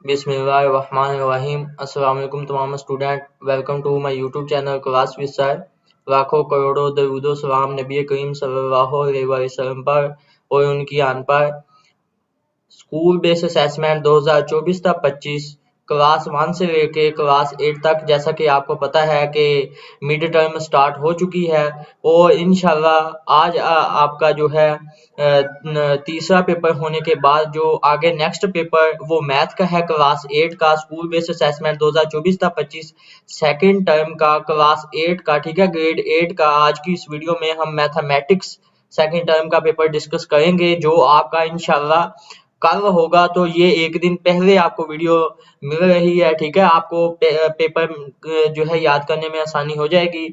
बिस्मिल्लाहिर्रहमानिर्रहीम। अस्सलाम वालेकुम तमाम student, welcome to my YouTube channel class with sir. लाखों करोड़ों दरूदो सलाम नबी करीम सल्लल्लाहु अलैहि वसल्लम पर और उनकी आन पर। स्कूल बेस्ड असेसमेंट 2024-25 क्लास 1 से लेके क्लास 8 तक, जैसा कि आपको पता है कि मिड टर्म स्टार्ट हो चुकी है और इंशाल्लाह आज आपका जो है तीसरा पेपर होने के बाद जो आगे नेक्स्ट पेपर वो मैथ का है, क्लास 8 का school based assessment 2024-25 second term का क्लास 8 का, ठीक है, ग्रेड 8 का। आज की इस वीडियो में हम मैथमेटिक्स सेकेंड टर्म का पेपर डिस्कस करेंगे जो आपका इंशाल्लाह कल होगा। तो ये एक दिन पहले आपको वीडियो मिल रही है, ठीक है, आपको पेपर जो है याद करने में आसानी हो जाएगी।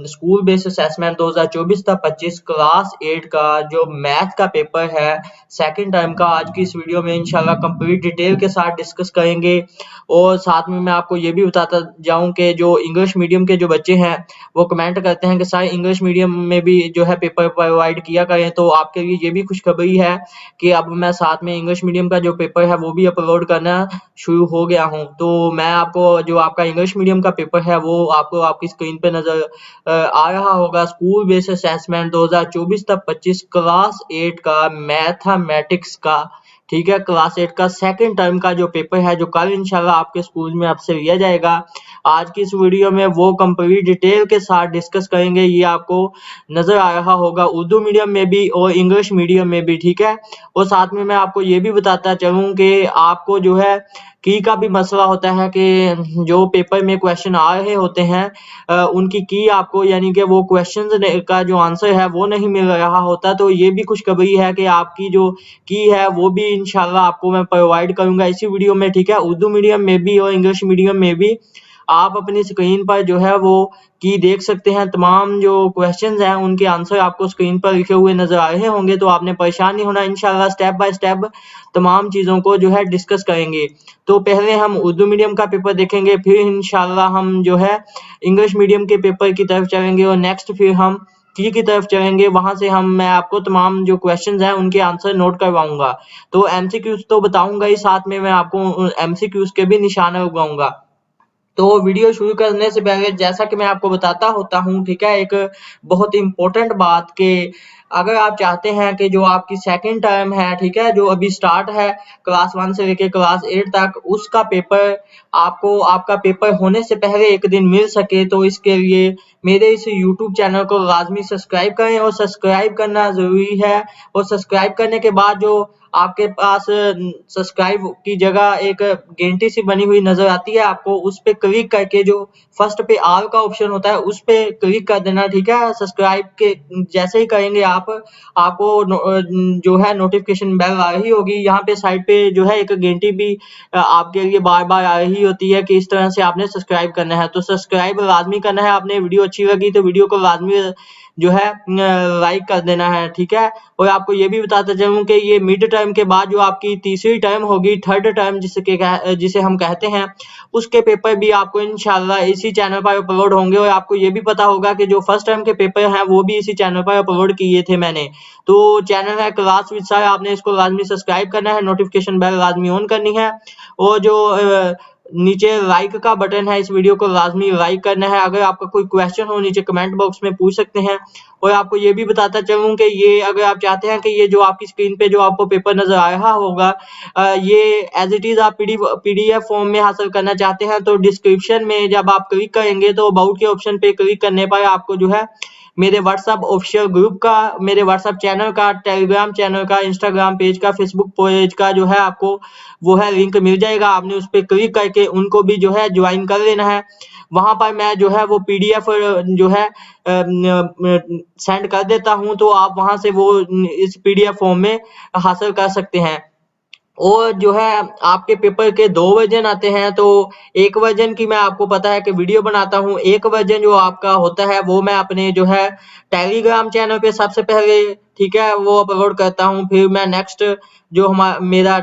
स्कूल बेस्ड असेसमेंट 2024-25 क्लास 8 का जो मैथ का पेपर है सेकंड टाइम का, आज की इस वीडियो में इंशाल्लाह कंप्लीट डिटेल के साथ डिस्कस करेंगे। और साथ में मैं आपको ये भी बताता जाऊं कि जो इंग्लिश मीडियम के जो बच्चे हैं वो कमेंट करते हैं कि सर इंग्लिश मीडियम में भी जो है पेपर प्रोवाइड किया करें, तो आपके लिए ये भी खुशखबरी है कि अब मैं साथ में इंग्लिश मीडियम का जो पेपर है वो भी अपलोड करना शुरू हो गया हूं। तो मैं आपको जो आपका इंग्लिश मीडियम का पेपर है वो आपको आपकी स्क्रीन पे नजर आ रहा होगा। स्कूल बेस्ड असेसमेंट 2024-25 क्लास 8 का मैथमेटिक्स का, ठीक है, क्लास 8 का सेकंड टर्म का जो पेपर है जो कल इंशाल्लाह आपके स्कूल में आपसे लिया जाएगा। आज की इस वीडियो में वो कंप्लीट डिटेल के साथ डिस्कस करेंगे। ये आपको नजर आ रहा होगा उर्दू मीडियम में भी और इंग्लिश मीडियम में भी, ठीक है। और साथ में मैं आपको ये भी बताता चलूं कि आपको जो है की का भी मसला होता है कि जो पेपर में क्वेश्चन आ रहे होते हैं उनकी की आपको, यानी कि वो क्वेश्चंस का जो आंसर है वो नहीं मिल रहा होता। तो ये भी खुशखबरी है कि आपकी जो की है वो भी इंशाल्लाह आपको मैं प्रोवाइड करूंगा इसी वीडियो में, ठीक है। उर्दू मीडियम में भी और इंग्लिश मीडियम में भी आप अपनी स्क्रीन पर जो है वो की देख सकते हैं। तमाम जो क्वेश्चंस हैं उनके आंसर आपको स्क्रीन पर लिखे हुए नजर आ रहे होंगे, तो आपने परेशान नहीं होना। इंशाल्लाह स्टेप बाय स्टेप तमाम चीजों को जो है डिस्कस करेंगे। तो पहले हम उर्दू मीडियम का पेपर देखेंगे, फिर इंशाल्लाह हम जो है इंग्लिश मीडियम के पेपर की तरफ चलेंगे और नेक्स्ट फिर हम की तरफ चलेंगे। वहां से मैं आपको तमाम जो क्वेश्चंस हैं उनके आंसर नोट करवाऊंगा। तो एमसीक्यूज तो बताऊंगा ही, साथ में मैं आपको एमसीक्यूज के भी निशाना लगाऊंगा। तो वीडियो शुरू करने से पहले जैसा कि मैं आपको बताता होता हूँ, ठीक है, एक बहुत इंपॉर्टेंट बात कि अगर आप चाहते हैं कि जो आपकी सेकंड टर्म है, ठीक है, जो अभी स्टार्ट है क्लास 1 से लेके क्लास 8 तक, उसका पेपर आपको आपका पेपर होने से पहले एक दिन मिल सके, तो इसके लिए मेरे इस यूट्यूब चैनल को लाजमी सब्सक्राइब करें। और सब्सक्राइब करना जरूरी है। और सब्सक्राइब करने के बाद जो आपके पास सब्सक्राइब की जगह एक घंटी सी बनी हुई नजर आती है, आपको उस पे क्लिक करके जो फर्स्ट पे ऑल का ऑप्शन होता है उस पे क्लिक कर देना, ठीक है। सब्सक्राइब के जैसे ही करेंगे आपको जो है नोटिफिकेशन बेल आ रही होगी। यहाँ पे साइड पे जो है एक घंटी भी आपके लिए बार बार आ रही होती है कि इस तरह से आपने सब्सक्राइब करना है। तो सब्सक्राइब लाजमी करना है। आपने वीडियो अच्छी लगी तो वीडियो को लाजमी जो है लाइक कर देना है, ठीक है। और आपको ये भी बताता चलूं कि ये मिड टर्म के बाद जो आपकी तीसरी टर्म होगी, थर्ड टर्म जिसे हम कहते हैं, उसके पेपर भी आपको इंशाल्लाह इसी चैनल पर अपलोड होंगे। और आपको ये भी पता होगा कि जो फर्स्ट टर्म के पेपर हैं वो भी इसी चैनल पर अपलोड किए थे मैंने। तो चैनल है क्लास विद सर, आपने इसको लाजमी सब्सक्राइब करना है, नोटिफिकेशन बेल लाजमी ऑन करनी है। और जो नीचे लाइक का बटन है, इस वीडियो को लाजमी लाइक करना है। अगर आपका कोई क्वेश्चन हो नीचे कमेंट बॉक्स में पूछ सकते हैं। और आपको ये भी बताता चलूं कि ये अगर आप चाहते हैं कि ये जो आपकी स्क्रीन पे जो आपको पेपर नजर आ रहा होगा ये एज इट इज आप पीडीएफ फॉर्म में हासिल करना चाहते हैं, तो डिस्क्रिप्शन में जब आप क्लिक करेंगे तो अबाउट के ऑप्शन पे क्लिक करने पर आपको जो है मेरे व्हाट्सएप ऑफिशियल ग्रुप का, मेरे व्हाट्सएप चैनल का, टेलीग्राम चैनल का, इंस्टाग्राम पेज का, फेसबुक पेज का जो है आपको वो है लिंक मिल जाएगा। आपने उस पर क्लिक करके उनको भी जो है ज्वाइन कर लेना है। वहां पर मैं जो है वो पीडीएफ जो है सेंड कर देता हूं, तो आप वहां से वो इस पीडीएफ फॉर्म में हासिल कर सकते हैं। और जो है आपके पेपर के 2 वर्जन आते हैं, तो एक वर्जन की मैं आपको पता है कि वीडियो बनाता हूँ। एक वर्जन जो आपका होता है वो मैं अपने जो है टेलीग्राम चैनल पे सबसे पहले, ठीक है वो अपलोड करता हूँ। फिर मैं नेक्स्ट जो मेरा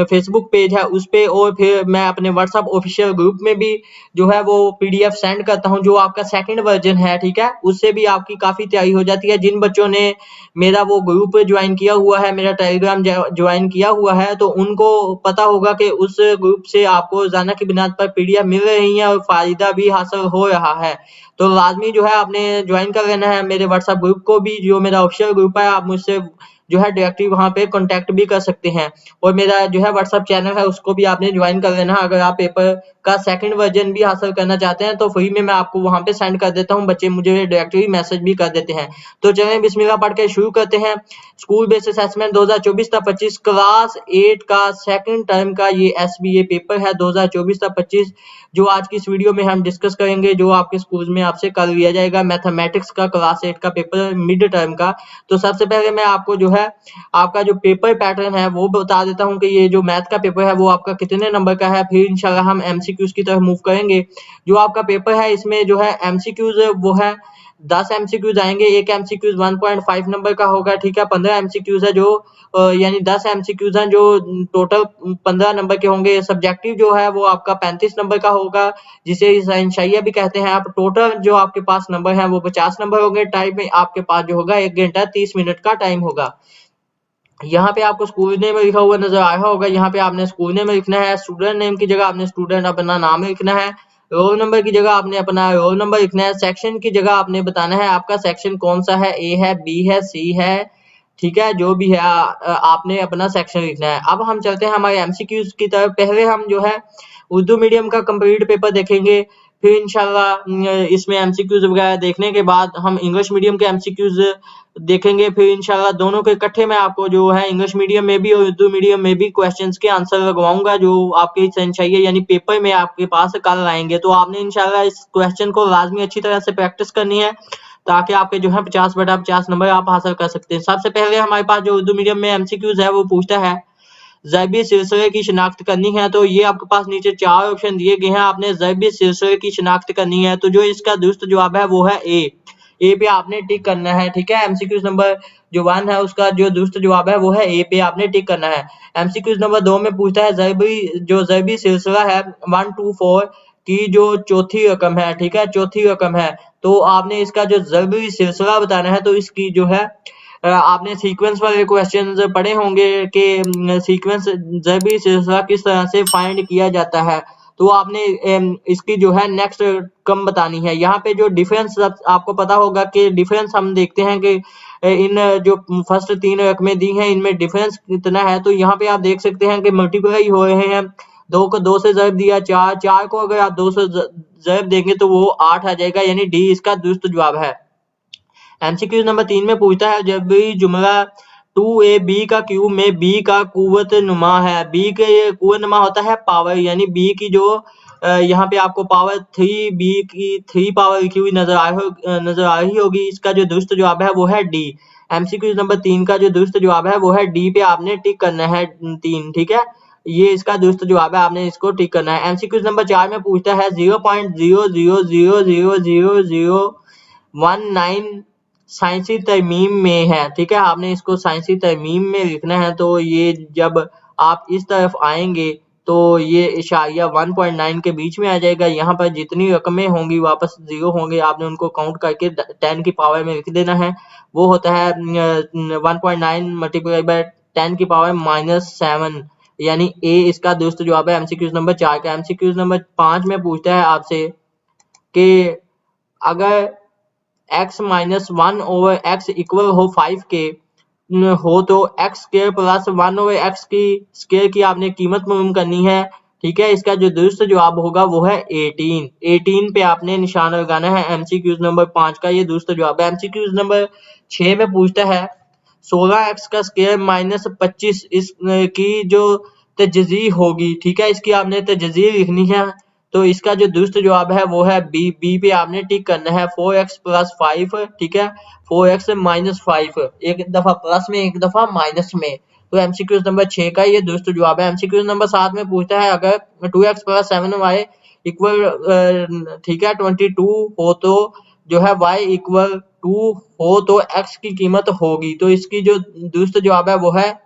फेसबुक पेज है उस पे, और फिर मैं अपने व्हाट्सएप ऑफिशियल ग्रुप में भी जो है वो पीडीएफ सेंड करता हूँ, जो आपका सेकंड वर्जन है, ठीक है। उससे भी आपकी काफी तैयारी हो जाती है। जिन बच्चों ने मेरा वो ग्रुप ज्वाइन किया हुआ है, मेरा टेलीग्राम ज्वाइन किया हुआ है, तो उनको पता होगा कि उस ग्रुप से आपको रोजाना की बुनियाद पर पीडीएफ मिल रही है और फायदा भी हासिल हो रहा है। तो लाजमी जो है आपने ज्वाइन कर लेना है मेरे व्हाट्सएप ग्रुप को भी, जो मेरा ऑफिशियल ग्रुप है। आप मुझसे जो है डायरेक्टली वहां पे कांटेक्ट भी कर सकते हैं। और मेरा जो है व्हाट्सएप चैनल है उसको भी आपने ज्वाइन कर लेना है। अगर आप पेपर का सेकंड वर्जन भी हासिल करना चाहते हैं तो फ्री में मैं आपको वहां पे सेंड कर देता हूँ, बच्चे मुझे डायरेक्टली मैसेज भी कर देते हैं। तो चलें बिस्मिल्लाह पढ़ के शुरू करते हैं। स्कूल बेस्ड असेसमेंट 2024-25 क्लास 8 का सेकंड टर्म का ये एसबीए पेपर है 2024-25, जो आज की इस वीडियो में हम डिस्कस करेंगे, जो आपके स्कूल में आपसे कर लिया जाएगा। मैथमेटिक्स का क्लास 8 का पेपर मिड टर्म का। तो सबसे पहले मैं आपको जो है आपका जो पेपर पैटर्न है वो बता देता हूँ कि ये जो मैथ का पेपर है वो आपका कितने नंबर का है। फिर इंशाल्लाह हम एमसीक्यूज की तरफ मूव करेंगे। जो आपका पेपर है इसमें जो है एमसीक्यूज वो है 10 एमसीक्यूज आएंगे। एक एमसीक्यूज 1.5 नंबर का होगा, ठीक है। 15 एमसीक्यूज है जो यानी 10 एमसीक्यूज हैं जो टोटल 15 नंबर के होंगे। सब्जेक्टिव जो है वो आपका 35 नंबर का होगा, जिसे शहंशाइया भी कहते हैं आप। टोटल जो आपके पास नंबर है वो 50 नंबर होंगे। टाइम में आपके पास जो होगा 1 घंटा 30 मिनट का टाइम होगा। यहाँ पे आपको स्कूल नेम लिखा हुआ नजर आया होगा। यहाँ पे आपने स्कूल नेम लिखना है। स्टूडेंट नेम की जगह आपने स्टूडेंट अपना नाम लिखना है। रोल नंबर की जगह आपने अपना रोल नंबर लिखना है। सेक्शन की जगह आपने बताना है आपका सेक्शन कौन सा है, ए है, बी है, सी है, ठीक है। जो भी है आपने अपना सेक्शन लिखना है। अब हम चलते हैं हमारे एमसीक्यूज की तरफ। पहले हम जो है उर्दू मीडियम का कंप्लीट पेपर देखेंगे, फिर इंशाल्लाह इसमें एमसीक्यूज वगैरह देखने के बाद हम इंग्लिश मीडियम के एमसीक्यूज देखेंगे। फिर इंशाल्लाह दोनों के इकट्ठे मैं आपको जो है इंग्लिश मीडियम में भी और उर्दू मीडियम में भी क्वेश्चंस के आंसर लगवाऊंगा, जो आपके चाहिए यानी पेपर में आपके पास कल आएंगे। तो आपने इंशाल्लाह इस क्वेश्चन को लाजमी अच्छी तरह से प्रैक्टिस करनी है, ताकि आपके जो है 50/50 नंबर आप हासिल कर सकते हैं। सबसे पहले हमारे पास जो उर्दू मीडियम में एमसीक्यूज है वो पूछता है ज़ैबी सिलसिले की शिनाख्त करनी है। तो ये आपके पास नीचे 4 ऑप्शन दिए गए हैं, आपने ज़ैबी सिलसिले की शिनाख्त करनी है। तो जो इसका दुरुस्त जवाब है वो है ए पे आपने टिक करना है, ठीक है। एमसीक्यूज नंबर जो 1 है उसका जो दुरुस्त जवाब है वो है ए पे आपने टिक करना है। एमसीक्यूज नंबर 2 में पूछता है ज़ैबी सिलसिला है 1 2 4 की जो चौथी रकम है, ठीक है, चौथी रकम है। तो आपने इसका जो ज़ैबी सिलसिला बताना है। तो इसकी जो है आपने सीक्वेंस वाले क्वेश्चंस पढ़े होंगे कि सीक्वेंस ज़ैबी सिलसिला किस तरह से फाइंड किया जाता है। तो आपने इसकी जो है नेक्स्ट कम बतानी है। यहाँ पे जो डिफरेंस आपको पता होगा कि डिफरेंस हम देखते हैं कि इन जो फर्स्ट 3 रकमें दी हैं इनमें डिफरेंस कितना है। तो यहाँ पे आप देख सकते हैं कि मल्टीप्लाई हो रहे हैं। 2 को 2 से ज़रब दिया, 4 को अगर आप 2 से ज़रब देंगे तो वो 8 आ जाएगा, यानी डी इसका दुरुस्त जवाब है। एमसीक्यू नंबर 3 में पूछता है जब भी जुमला 2ab का क्यूब में b का कुव्वत नुमा है। b के कुव्वत नुमा होता है पावर, यानी b की जो यहाँ पे आपको पावर 3b की 3 पावर लिखी हुई नजर आ रही होगी। इसका जो दुरुस्त जवाब है वो है डी। एमसीक्यू नंबर 3 का जो दुरुस्त जवाब है वो है डी पे आपने टिक करना है 3, ठीक है। ये इसका दुरुस्त जवाब है, आपने इसको टिक करना है। एमसीक्यू नंबर 4 में पूछता है 0.00000019 साइंसी तरमीम में है, ठीक है। आपने इसको साइंसी तरमीम में लिखना है। तो ये जब आप इस तरफ आएंगे तो ये इशारिया 1.9 के बीच में आ जाएगा। यहाँ पर जितनी रकमें होंगी वापस 0 होंगे, आपने उनको काउंट करके 10 की पावर में लिख देना है। वो होता है 1.9 मल्टीप्लाई बाय 10 की पावर -7, यानी ए इसका दुरुस्त जवाब है एमसीक्यूज नंबर 4 का। एमसीक्यूज नंबर 5 में पूछता है आपसे कि अगर x - 1/x इक्वल हो 5 के हो तो x स्क्वायर प्लस 1/x की स्क्वायर की आपने कीमत मालूम करनी है, ठीक है। इसका जो दुरुस्त जवाब होगा वो है 18 पे आपने निशान लगाना है। एमसीक्यूज नंबर 5 का ये दुरुस्त जवाब है। एमसीक्यूज नंबर 6 में पूछता है 16x का स्क्वायर माइनस 25 इस की जो तजज़ी होगी, ठीक है। इसकी आपने तजज़ी लिखनी है। तो इसका जो दुरुस्त जवाब है वो है बी पे आपने टिक करना है। 4x + 5, ठीक है, 4x - 5, एक दफा प्लस में एक दफा माइनस में। तो एमसीक्यू नंबर 6 का ये दुरुस्त जवाब है। एमसीक्यू नंबर 7 में पूछता है अगर 2x + 7y इक्वल ठीक है 22 हो तो जो है y इक्वल 2 हो तो x की कीमत होगी। तो इसकी जो दुरुस्त जवाब है वो है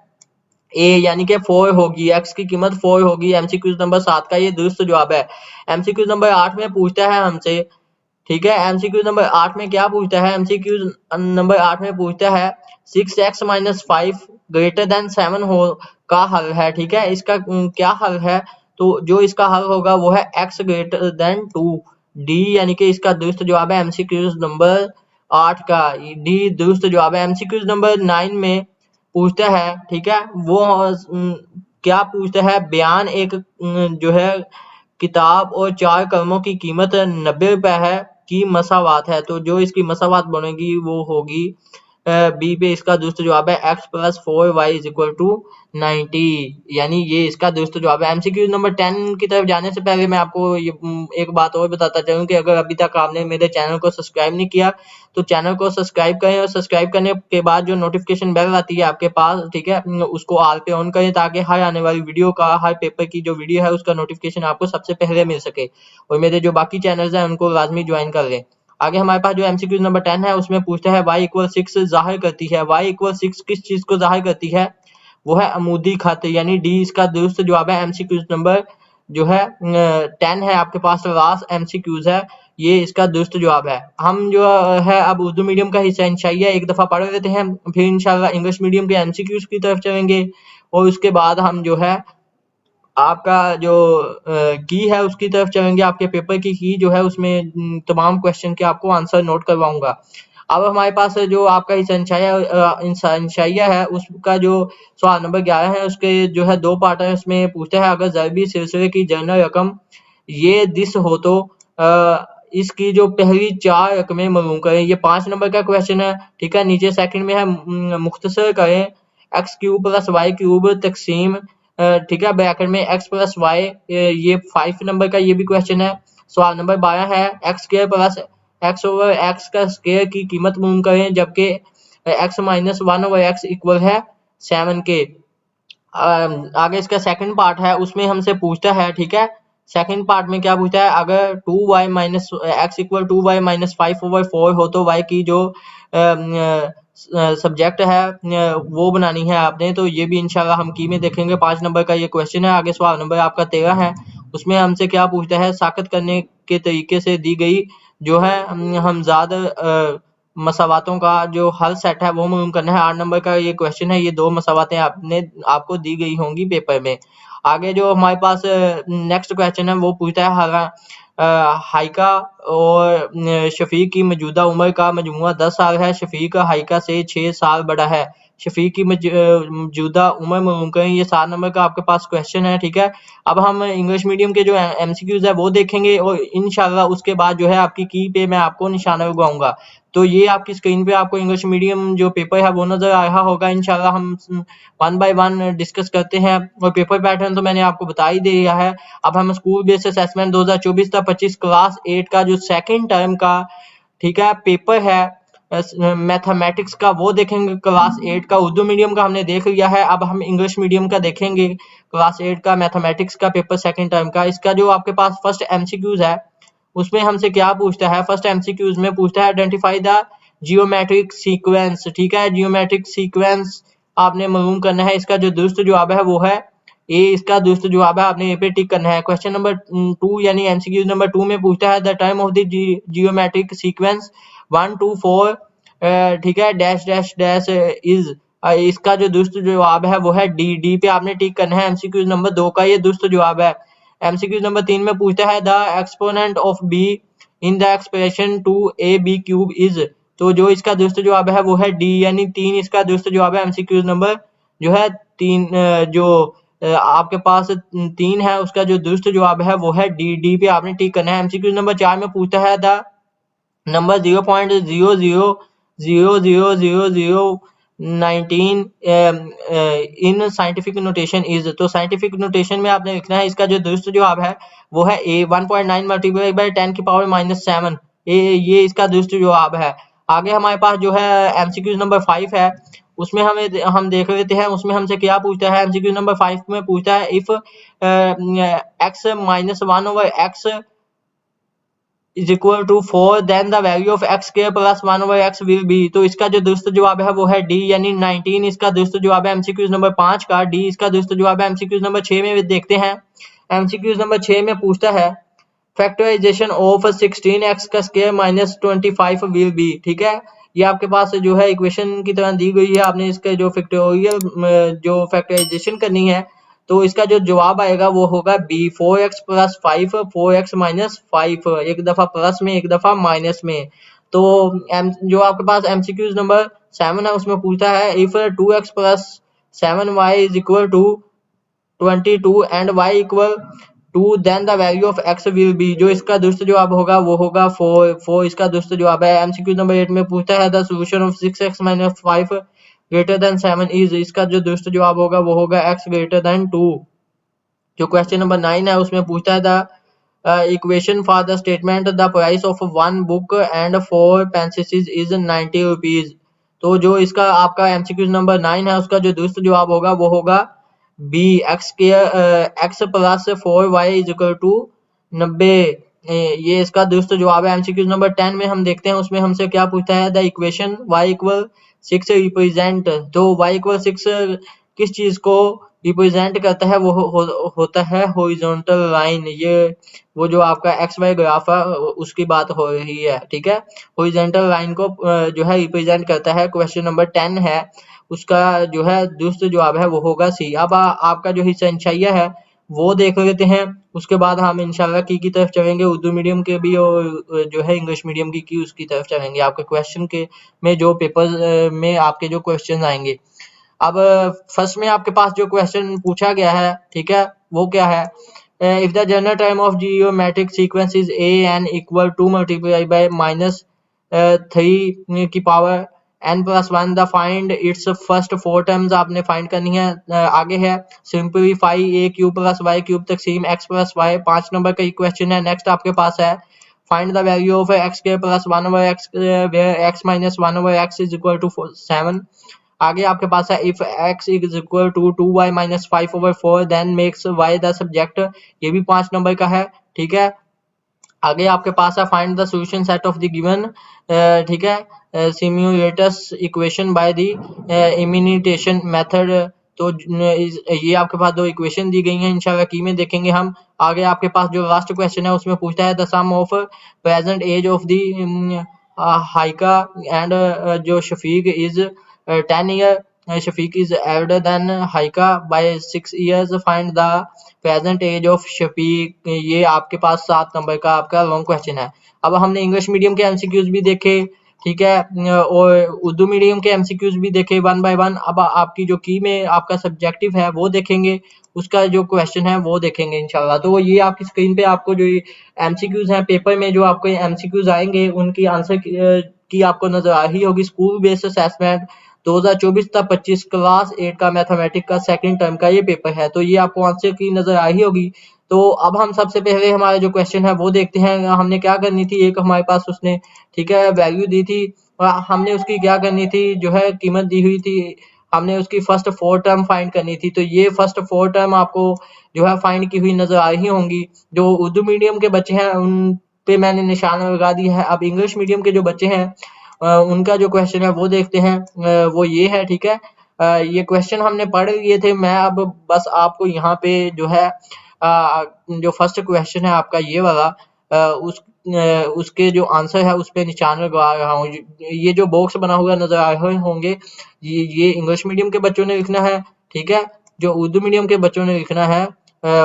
ए, यानी कि 4 होगी, x की कीमत 4 होगी। एमसीक्यू नंबर 7 का ये दुरुस्त जवाब है। एमसीक्यू नंबर 8 में पूछता है हमसे, ठीक है, एमसीक्यू नंबर 8 में क्या पूछता है, एमसीक्यू नंबर 8 में पूछता है 6x - 5 ग्रेटर देन 7 हो का हल है, ठीक है। इसका क्या हल है, तो जो इसका हल होगा वो है x ग्रेटर देन 2, डी, यानी कि इसका दुरुस्त जवाब है एमसीक्यू नंबर 8 का, डी दुरुस्त जवाब है। एमसीक्यू नंबर 9 में पूछता है, ठीक है, वो क्या पूछता है, बयान एक जो है किताब और 4 कलमों की कीमत 90 रुपए है की मसावात है। तो जो इसकी मसावात बनेगी वो होगी बी पे इसका दुरुस्त जवाब है x + 4y = 90, यानी ये इसका दुरुस्त जवाब है। एमसीक्यू नंबर 10 की तरफ जाने से पहले मैं आपको ये एक बात और बताता चलूं कि अगर अभी तक आपने मेरे चैनल को सब्सक्राइब नहीं किया तो चैनल को सब्सक्राइब करें, और सब्सक्राइब करने के बाद जो नोटिफिकेशन बेल आती है आपके पास, ठीक है, उसको ऑल पे ऑन करें ताकि हर आने वाली वीडियो का, हर पेपर की जो वीडियो है उसका नोटिफिकेशन आपको सबसे पहले मिल सके। और मेरे जो बाकी चैनल्स हैं उनको लाजमी ज्वाइन कर लें। आगे हमारे पास जो एमसीक्यू नंबर 10 है उसमें पूछता है y = 6 जाहिर करती है। y = 6 किस चीज को जाहिर करती है, वो है अमूदी खत, यानी डी इसका दुरुस्त जवाब है। एमसीक्यू नंबर जो है 10 है आपके पास, लास्ट एमसीक्यूज है, ये इसका दुरुस्त जवाब है। हम जो है अब उर्दू मीडियम का हिस्सा इंशाअल्लाह एक दफा पढ़ लेते हैं, फिर इंशाअल्लाह इंग्लिश मीडियम के एमसीक्यूज की तरफ चलेंगे, और उसके बाद हम जो है आपका जो की है उसकी तरफ चलेंगे। आपके पेपर की जो है उसमें तमाम क्वेश्चन के आपको आंसर नोट करवाऊंगा। अब हमारे पास जो आपका इंशाइया है उसका जो सवाल नंबर 11 है उसके जो है 2 पार्ट है। उसमें पूछता है अगर ज़रबी सिलसिले की जर्नल रकम ये दिस हो तो इसकी जो पहली 4 रकमें मालूम करें। ये 5 नंबर का क्वेश्चन है, ठीक है। नीचे सेकंड में है मुख्तसर करें x³ + y³ तकसीम, ठीक है, ब्रैकेट में x + y, ये 5 नंबर का ये भी क्वेश्चन है। सवाल नंबर 12 है x² + x/x का स्क्वायर की कीमत मालूम करें, जबकि x - 1/x इक्वल है 7 के। आगे इसका सेकंड पार्ट है उसमें हमसे पूछता है, ठीक है, सेकंड पार्ट में क्या पूछता है, अगर 2y - x = 2y - 5/4 हो तो y की जो सब्जेक्ट है वो बनानी है आपने। तो ये भी इंशाल्लाह हम की में देखेंगे। 5 नंबर का ये क्वेश्चन है। आगे सवाल नंबर आपका 13 है, उसमें हमसे क्या पूछता है, साकत करने के तरीके से दी गई जो है हमजाद मसावातों का जो हल सेट है वो मालूम करना है। 8 नंबर का ये क्वेश्चन है। ये 2 मसावातें आपको दी गई होंगी पेपर में। आगे जो हमारे पास नेक्स्ट क्वेश्चन है वो पूछता है हाइका और शफीक की मौजूदा उम्र का मजमूआ 10 साल है। शफीक हाइका से 6 साल बड़ा है। शफीक की मौजूदा उम्र मालूम करें। ये 7 नंबर का आपके पास क्वेश्चन है, ठीक है। अब हम इंग्लिश मीडियम के जो एमसीक्यूज है वो देखेंगे, और इंशाल्लाह उसके बाद जो है आपकी की पे मैं आपको निशाना लगाऊंगा। तो ये आपकी स्क्रीन पे आपको इंग्लिश मीडियम जो पेपर है वो नजर आ रहा होगा। इंशाल्लाह हम 1 बाय 1 डिस्कस करते हैं, और पेपर पैटर्न तो मैंने आपको बता ही दिया है। अब हम स्कूल बेस्ड असेसमेंट 2024-25 क्लास 8 का जो सेकंड टर्म का, ठीक है, पेपर है मैथमेटिक्स का वो देखेंगे। क्लास 8 का उर्दू मीडियम का हमने देख लिया है, अब हम इंग्लिश मीडियम का देखेंगे। क्लास 8 का मैथमेटिक्स का पेपर सेकंड टर्म का, इसका जो आपके पास फर्स्ट एमसीक्यूज है उसमें हमसे क्या पूछता है, फर्स्ट एमसीक्यूज में पूछता है आइडेंटिफाई द जियोमेट्रिक सीक्वेंस, ठीक है। जियोमेट्रिक सीक्वेंस आपने मालूम करना है। इसका जो दुरुस्त जवाब है वो है ए, इसका दुरुस्त जवाब है, आपने ए पे टिक करना है। क्वेश्चन नंबर 2 यानी एमसीक्यू नंबर 2 में पूछता है the term of the geometric sequence 1 2 4, ठीक है, डैश डैश डैश इज, इसका जो दुरुस्त जवाब है वो है डी, डी पे आपने टिक करना है। एमसीक्यू नंबर 2 का ये दुरुस्त जवाब है। एमसीक्यू नंबर 3 में पूछता है the exponent of be in the expression 2ab³ is, तो जो इसका दुरुस्त जवाब है वो है डी, यानी 3 इसका दुरुस्त जवाब है। एमसीक्यू नंबर जो है 3 जो आपके पास 3 है उसका जो दुरुस्त जवाब है वो है डी, डी पे आपने टिक करना है। एमसीक्यू नंबर 4 में पूछता है the number 0.000019 in scientific notation is, तो साइंटिफिक नोटेशन में आपने लिखना है। इसका जो दुरुस्त जवाब है वो है ए, 1.9 मल्टीप्लाई बाय 10⁻⁻⁷ ये इसका दुरुस्त जवाब है। आगे हमारे पास जो है एमसीक्यू नंबर 5 है, उसमें हम देख लेते हैं। उसमें हमसे क्या पूछता है, एमसीक्यू नंबर 5 में पूछता है if x - 1/x is equal to 4 then the value of x square plus 1 over x will be. तो इसका जो दुरुस्त जवाब है वो है डी, यानी 19 इसका दुरुस्त जवाब है एमसीक्यूज नंबर 5 का। डी इसका दुरुस्त जवाब है। एमसीक्यूज नंबर 6 में देखते हैं। एमसीक्यूज नंबर 6 में पूछता है फैक्टराइजेशन ऑफ 16x का स्क्वायर माइनस 25 विल बी। ठीक है, ये आपके पास जो है इक्वेशन की तरह दी गई है, आपने इसके जो फैक्टोरियल जो फैक्टराइजेशन करनी है तो इसका जो जवाब आएगा वो होगा B 4x plus 5 4x minus 5, एक दफा प्लस में एक दफा माइनस में। तो जो आपके पास एमसीक्यूज नंबर 7 है उसमें पूछता है if 2x plus 7y is equal to 22 and y equal 2 then the value of x will be. जो इसका दुरुस्त जवाब होगा वो होगा 4 इसका दुरुस्त जवाब है। एमसीक्यू नंबर 8 में पूछता है the solution of 6x minus 5 greater than 7 is. इसका जो दुरुस्त जवाब होगा वो होगा x ग्रेटर देन 2। जो क्वेश्चन नंबर 9 है उसमें पूछता है the equation for the statement the price of 1 book and 4 pencils is 90 rupees. तो जो इसका आपका एमसीक्यू नंबर 9 है उसका जो दुरुस्त जवाब होगा वो होगा B x plus 4y is equal to 90। ये इसका दुरुस्त जवाब है। एमसीक्यू नंबर 10 में हम देखते हैं उसमें हमसे क्या पूछता है the equation y equal 6 represent. तो y इक्वल 6 किस चीज को रिप्रेजेंट करता है वो होता है हॉरिजॉन्टल लाइन। ये वो जो आपका एक्स वाई ग्राफ है उसकी बात हो रही है। ठीक है, हॉरिजॉन्टल लाइन को जो है रिप्रेजेंट करता है। क्वेश्चन नंबर 10 है उसका जो है दुरुस्त जवाब है वो होगा सी। अब आपका जो हिस्सा इंशाइया है वो देख लेते हैं, उसके बाद हम इंशाल्लाह की तरफ चलेंगे, उर्दू मीडियम के भी और जो है इंग्लिश मीडियम की उसकी तरफ चलेंगे। आपके क्वेश्चन के में जो पेपर में आपके जो क्वेश्चन आएंगे। अब फर्स्ट में आपके पास जो क्वेश्चन पूछा गया है, ठीक है, वो क्या है, if the general term of geometric sequence is a n equal to multiply by minus 3 की power n plus 1 the find its first 4 terms आपने फाइंड करनी है। आगे है simplify a cube plus y cube तकसीम x प्लस वाई, 5 नंबर का question है। Next आपके पास है find the value of x square plus 1 over x where x minus 1 over x is equal to 7। आगे आपके पास है if x is equal to 2y minus 5 over 4 then makes y the subject, ये भी 5 number का है। ठीक है, आगे आपके पास है find the solution set of the given, ठीक है, simultaneous equation by the imitation method. तो ये आपके पास दो इक्वेशन दी गई हैं, इंशाल्लाह की में देखेंगे हम। आगे आपके पास जो लास्ट क्वेश्चन है उसमें पूछता है the sum of present age of the Haika and जो Shafiq is 10 year, Shafiq is elder than Haika by 6 years, find the present age of Shafiq. ये आपके पास 7 नंबर का आपका लॉन्ग क्वेश्चन है। अब हमने इंग्लिश मीडियम के एमसीक्यूज भी देखे, ठीक है, और उर्दू मीडियम के एमसीक्यूज भी देखे 1 बाय 1। अब आपकी जो की में आपका सब्जेक्टिव है वो देखेंगे, उसका जो क्वेश्चन है वो देखेंगे इंशाल्लाह। तो ये आपकी स्क्रीन पे आपको जो एमसीक्यूज हैं पेपर में जो आपको एमसीक्यूज आएंगे उनकी आंसर की आपको नजर आ रही होगी। स्कूल बेस्ड असेसमेंट 2024 तक 25 क्लास 8 का मैथमेटिक्स का सेकंड टर्म का ये पेपर है, तो ये आपको आंसर की नजर आ रही होगी। तो अब हम सबसे पहले हमारा जो क्वेश्चन है वो देखते हैं। हमने क्या करनी थी, एक हमारे पास उसने, ठीक है, वैल्यू दी थी और हमने उसकी क्या करनी थी, जो है कीमत दी हुई थी, हमने उसकी फर्स्ट 4 टर्म फाइंड करनी थी। तो ये फर्स्ट 4 टर्म आपको जो है फाइंड की हुई नजर आ रही होंगी। जो उर्दू मीडियम के बच्चे हैं उन पे मैंने निशान लगा दिया है। अब इंग्लिश मीडियम के जो बच्चे हैं उनका जो क्वेश्चन है वो देखते हैं, वो ये है। ठीक है, ये क्वेश्चन हमने पढ़ लिए थे, मैं अब बस आपको यहाँ पे जो है जो फर्स्ट क्वेश्चन है आपका ये वाला, उसके जो आंसर है उस पे निशान लगा रहा हूँ। ये जो बॉक्स बना हुआ नजर आ रहे होंगे ये इंग्लिश मीडियम के बच्चों ने लिखना है। ठीक है, जो उर्दू मीडियम के बच्चों ने लिखना है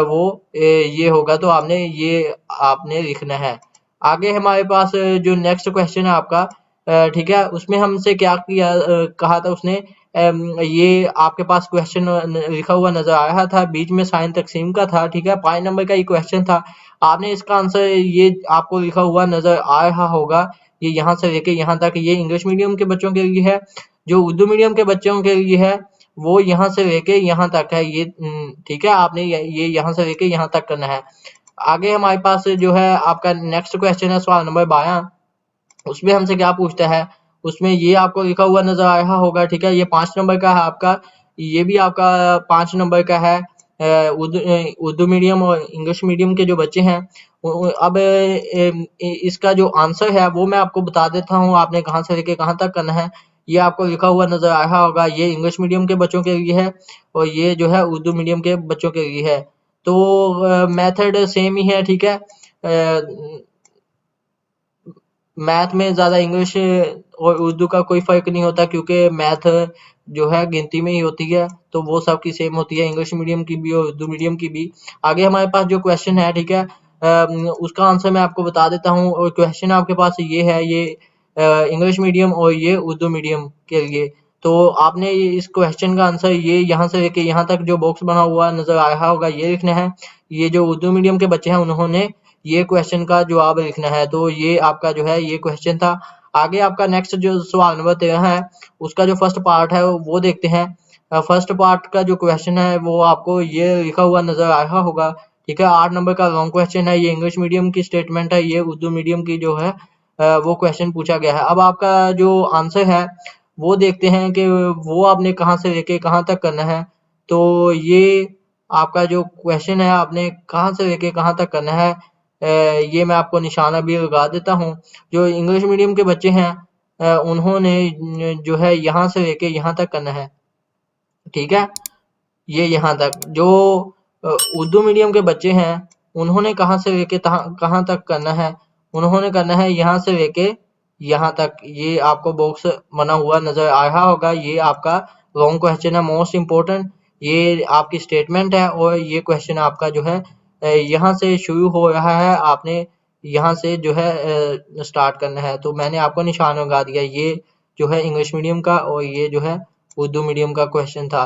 वो ये होगा, तो आपने लिखना है। आगे हमारे पास जो नेक्स्ट क्वेश्चन है आपका, ठीक है, उसमें हमसे क्या किया कहा था उसने, ये आपके पास क्वेश्चन लिखा हुआ नजर आ रहा था, बीच में साइन तकसीम का था। ठीक है, 5 नंबर का ये क्वेश्चन था, आपने इसका आंसर ये आपको लिखा हुआ नजर आ रहा होगा, ये यहाँ से लेके यहाँ तक, ये इंग्लिश मीडियम के बच्चों के लिए है। जो उर्दू मीडियम के बच्चों के लिए है वो यहाँ से लेके यहाँ तक है ये, ठीक है, आपने ये यहाँ से लेके यहाँ तक करना है। आगे हमारे पास जो है आपका नेक्स्ट क्वेश्चन है सवाल नंबर 12, उसमें हमसे क्या पूछता है, उसमें ये आपको लिखा हुआ नजर आ रहा होगा। ठीक है, ये 5 नंबर का है आपका, ये भी आपका 5 नंबर का है। उर्दू मीडियम और इंग्लिश मीडियम के जो बच्चे हैं अब इसका जो आंसर है वो मैं आपको बता देता हूँ, आपने कहाँ से लेके कहाँ तक करना है। ये आपको लिखा हुआ नजर आ रहा होगा, ये इंग्लिश मीडियम के बच्चों के लिए है और ये जो है उर्दू मीडियम के बच्चों के लिए है। तो मेथड सेम ही है, ठीक है। मैथ में ज़्यादा इंग्लिश और उर्दू का कोई फ़र्क नहीं होता, क्योंकि मैथ जो है गिनती में ही होती है, तो वो सबकी सेम होती है, इंग्लिश मीडियम की भी और उर्दू मीडियम की भी। आगे हमारे पास जो क्वेश्चन है, ठीक है, उसका आंसर मैं आपको बता देता हूँ। और क्वेश्चन आपके पास ये है, ये इंग्लिश मीडियम और ये उर्दू मीडियम के लिए। तो आपने इस क्वेश्चन का आंसर ये यहाँ से लेके यहाँ तक जो बॉक्स बना हुआ नजर आ रहा होगा ये लिखना है। ये जो उर्दू मीडियम के बच्चे हैं उन्होंने ये क्वेश्चन का जवाब लिखना है। तो ये आपका जो है ये क्वेश्चन था। आगे आपका नेक्स्ट जो सवाल नंबर 13 है, उसका जो फर्स्ट पार्ट है वो देखते हैं। फर्स्ट पार्ट का जो क्वेश्चन है वो आपको ये लिखा हुआ नजर आ रहा होगा, ठीक है। 8 नंबर का लॉन्ग क्वेश्चन है, ये इंग्लिश मीडियम की स्टेटमेंट है, ये उर्दू मीडियम की जो है वो क्वेश्चन पूछा गया है। अब आपका जो आंसर है वो देखते हैं कि वो आपने कहाँ से लेके कहाँ तक करना है। तो ये आपका जो क्वेश्चन है आपने कहाँ से लेके कहाँ तक करना है, ये मैं आपको निशाना भी लगा देता हूँ। जो इंग्लिश मीडियम के बच्चे हैं उन्होंने जो है यहाँ से लेके यहाँ तक करना है, ठीक है। ये यहाँ तक जो उर्दू मीडियम के बच्चे हैं उन्होंने कहाँ से लेके कहाँ तक करना है, उन्होंने करना है यहाँ से लेके यहाँ तक। ये आपको बॉक्स बना हुआ नजर आ रहा होगा, ये आपका लॉन्ग क्वेश्चन है, मोस्ट इम्पोर्टेंट। ये आपकी स्टेटमेंट है और ये क्वेश्चन आपका जो है यहाँ से शुरू हो रहा है, आपने यहाँ से जो है स्टार्ट करना है। तो मैंने आपको निशान लगा दिया, ये जो है इंग्लिश मीडियम का और ये जो है उर्दू मीडियम का क्वेश्चन था,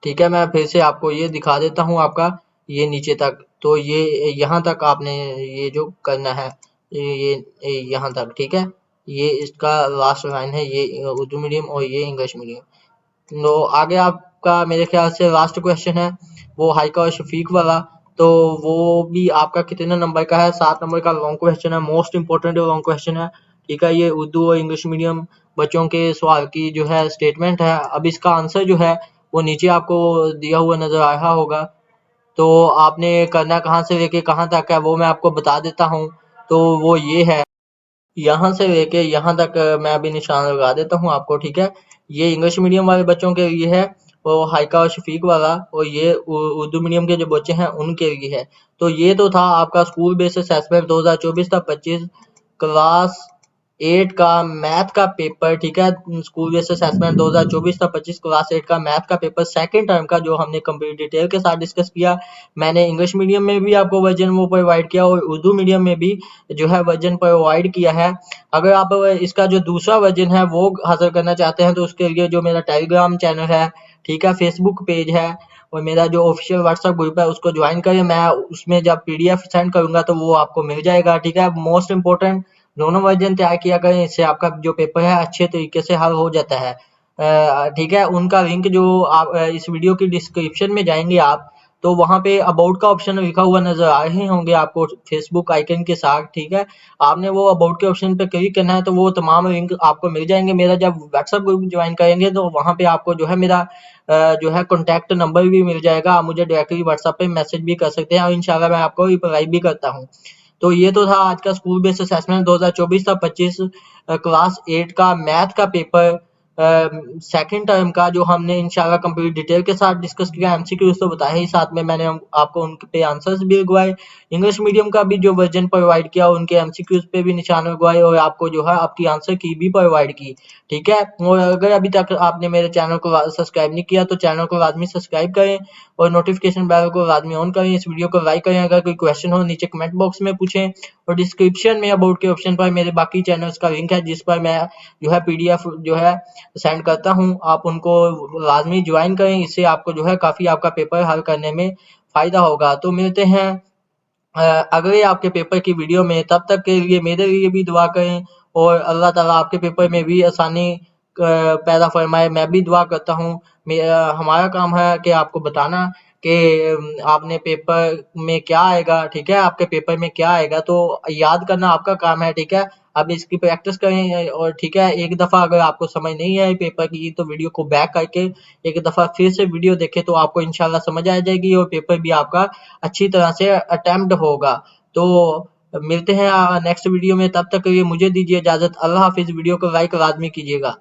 ठीक है। मैं फिर से आपको ये दिखा देता हूँ, आपका ये नीचे तक। तो ये यहाँ तक आपने ये जो करना है, ये यहाँ तक, ठीक है। ये इसका लास्ट लाइन है, ये उर्दू मीडियम और ये इंग्लिश मीडियम। तो आगे आपका मेरे ख्याल से लास्ट क्वेश्चन है वो हाइका और शफीक वाला। तो वो भी आपका कितने नंबर का है, 7 नंबर का लॉन्ग क्वेश्चन है, मोस्ट इंपोर्टेंट लॉन्ग क्वेश्चन है, ठीक है। ये उर्दू और इंग्लिश मीडियम बच्चों के सवाल की जो है स्टेटमेंट है। अब इसका आंसर जो है वो नीचे आपको दिया हुआ नजर आ रहा होगा। तो आपने करना कहाँ से लेके कहाँ तक है वो मैं आपको बता देता हूँ। तो वो ये है, यहाँ से लेके यहाँ तक मैं अभी निशान लगा देता हूँ आपको, ठीक है। ये इंग्लिश मीडियम वाले बच्चों के लिए है, वो हाइका और शफीक वाला, और ये उर्दू मीडियम के जो बच्चे हैं उनके लिए है। तो ये तो था आपका स्कूल बेस्ड असेसमेंट 2024-25 क्लास 8 का मैथ का पेपर, ठीक है। स्कूल बेस्ड असेसमेंट 2024-25 क्लास 8 का मैथ का पेपर सेकंड टर्म का जो हमने कंप्लीट डिटेल के साथ डिस्कस किया। मैंने इंग्लिश मीडियम में भी आपको वर्जन वो प्रोवाइड किया और उर्दू मीडियम में भी जो है वर्जन प्रोवाइड किया है। अगर आप इसका जो दूसरा वर्जन है वो हासिल करना चाहते हैं तो उसके लिए जो मेरा टेलीग्राम चैनल है, ठीक है, फेसबुक पेज है और मेरा जो ऑफिशियल व्हाट्सएप ग्रुप है उसको ज्वाइन करें। मैं उसमें जब पीडीएफ सेंड करूंगा तो वो आपको मिल जाएगा, ठीक है। मोस्ट इंपोर्टेंट दोनों वर्जन तैयार किया करें, इससे आपका जो पेपर है अच्छे तरीके से हल हो जाता है, ठीक है। उनका लिंक जो आप इस वीडियो की डिस्क्रिप्शन में जाएंगे आप, तो वहां पे अबाउट का ऑप्शन लिखा हुआ नजर आ रहे होंगे आपको फेसबुक आइकन के साथ, ठीक है। आपने वो अबाउट के ऑप्शन पे क्लिक करना है तो वो तमाम लिंक आपको मिल जाएंगे। मेरा जब व्हाट्सएप ग्रुप ज्वाइन करेंगे तो वहां पे आपको जो है मेरा जो है कॉन्टैक्ट नंबर भी मिल जाएगा, आप मुझे डायरेक्टली व्हाट्सएप पे मैसेज भी कर सकते हैं और इंशाल्लाह मैं आपको रिप्लाई भी करता हूँ। तो ये तो था आज का स्कूल बेस्ड असेसमेंट 2024-25 क्लास 8 का मैथ का पेपर सेकंड टर्म का, जो हमने इंशाल्लाह कंप्लीट डिटेल के साथ डिस्कस किया। एमसीक्यूज तो बताया ही, साथ में मैंने आपको उनके पे आंसर्स भी लगवाए। इंग्लिश मीडियम का भी जो वर्जन प्रोवाइड किया उनके एमसीक्यूज पे भी निशान लगवाए और आपको जो है आपकी आंसर की भी प्रोवाइड की, ठीक है। और अगर अभी तक आपने मेरे चैनल को सब्सक्राइब नहीं किया तो चैनल को लाजमी सब्सक्राइब करें और नोटिफिकेशन बेल को लाजमी ऑन करें। इस वीडियो को लाइक करें, अगर कोई क्वेश्चन हो नीचे कमेंट बॉक्स में पूछें और डिस्क्रिप्शन में अबाउट के ऑप्शन पर मेरे बाकी चैनल्स का लिंक है जिस पर मैं जो है पीडीएफ जो है सेंड करता हूँ, आप उनको लाजमी ज्वाइन करें। इससे आपको जो है काफी आपका पेपर हल करने में फायदा होगा। तो मिलते हैं अगले आपके पेपर की वीडियो में, तब तक के लिए मेरे लिए भी दुआ करें और अल्लाह ताला आपके पेपर में भी आसानी पैदा फरमाए। मैं भी दुआ करता हूँ। हमारा काम है कि आपको बताना, कि आपने पेपर में क्या आएगा, ठीक है, आपके पेपर में क्या आएगा, तो याद करना आपका काम है, ठीक है। आप इसकी प्रैक्टिस करें और ठीक है, एक दफा अगर आपको समझ नहीं आई पेपर की तो वीडियो को बैक करके एक दफा फिर से वीडियो देखें तो आपको इंशाल्लाह समझ आ जाएगी और पेपर भी आपका अच्छी तरह से अटेम्प्ट होगा। तो मिलते हैं नेक्स्ट वीडियो में, तब तक के लिए मुझे दीजिए इजाजत। अल्लाह हाफिज। वीडियो को लाइक लाजमी कीजिएगा।